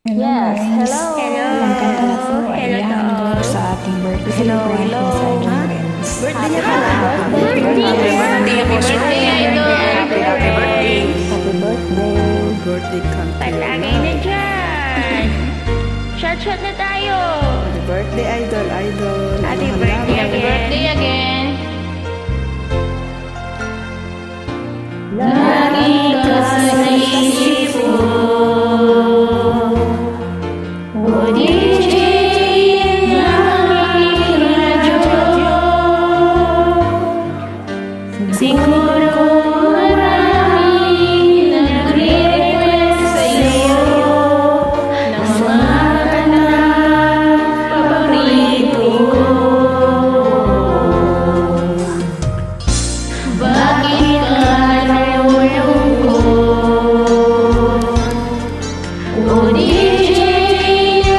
Hello Yes, guys. hello. Ang kanta na po ay Hello Young to all. sa ating birthday Hello, celebrant hello. sa Idol Friends. Birthday niya pala. Happy birthday. Happy birthday, Idol! Happy birthday! Happy birthday. Birthday kanta. Palagay na dyan. Shot na tayo. Happy birthday, Idol! Happy birthday Happy again. again! Lagi ka sa isip ko. O DJ ng aking radyo. Siguro maraming nagre-request sa'yo ng mga kanta paborito ko. Bakit ka nalulungkot? O DJ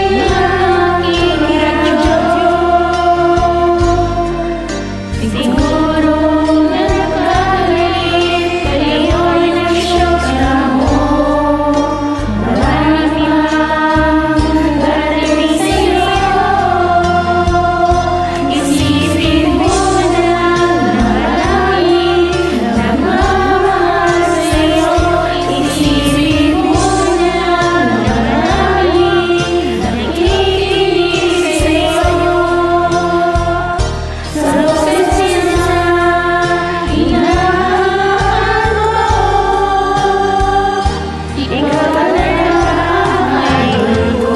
ng aking radyo. Siguro nagkagalit kayo'y nasyok mo. Marami pang darating sa'yo. Isipin mo na marami nagmamahal sa'yo. Isipin mo na marami nakikinig sa'yo. Sa opisina, hinahangaan ko. Ikaw talaga ang idol ko.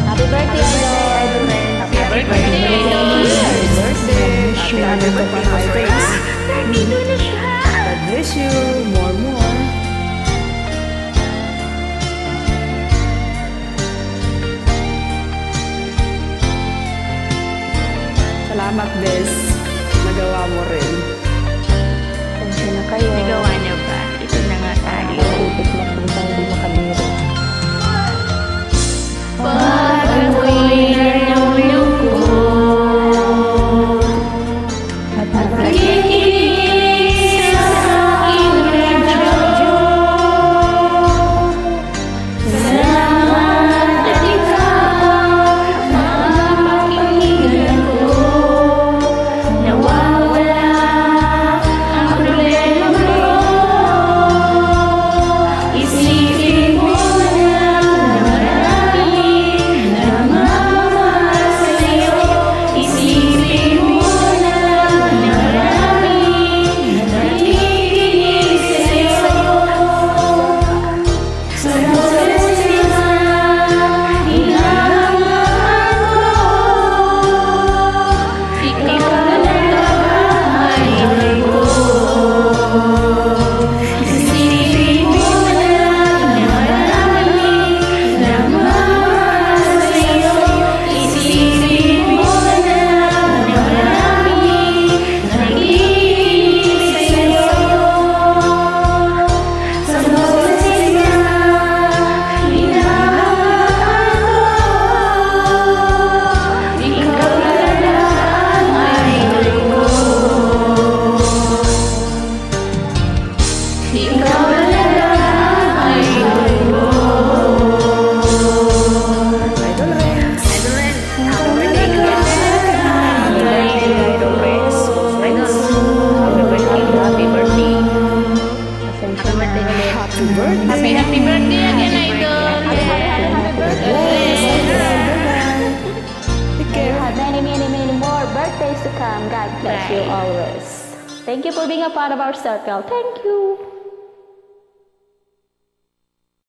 Happy birthday, Idol! Happy birthday, Idol. Birthday! Happy birthday! Nandito na siya. God bless you! More! Salamat, Bes. Nagawa mo rin. Thank you na kayo. Nagawa niyo ba? Ito na nga tayo. Ipit mo kung hindi makabiro. Pag ako'y nalulungkot at nakikinig sa aking radyo. Salamat at ikaw mapakinggan ko. Nawawala ang problema mo. Isipin mo na marami nagmamahal sa'yo. Isipin mo na marami nakikinig sa'yo. Sa boses nila, hinahangaan ko. Ikaw talaga ang idol ko. Isipin mo na marami nagmamahal sa'yo. Isipin mo na marami nakikinig sa'yo. Sa boses nila, hinahangaan ko. Ikaw talaga ang idol ko. Ikaw talaga ang idol ko. Idol Renz! Idol Ren. Happy birthday, Idol Ren. Happy birthday. Happy birthday. Happy birthday ulit. Happy birthday! Happy birthday again, Idol. Take care! Have many more birthdays to come. God bless you Bye. always. Thank you for being a part of our circle. Thank you.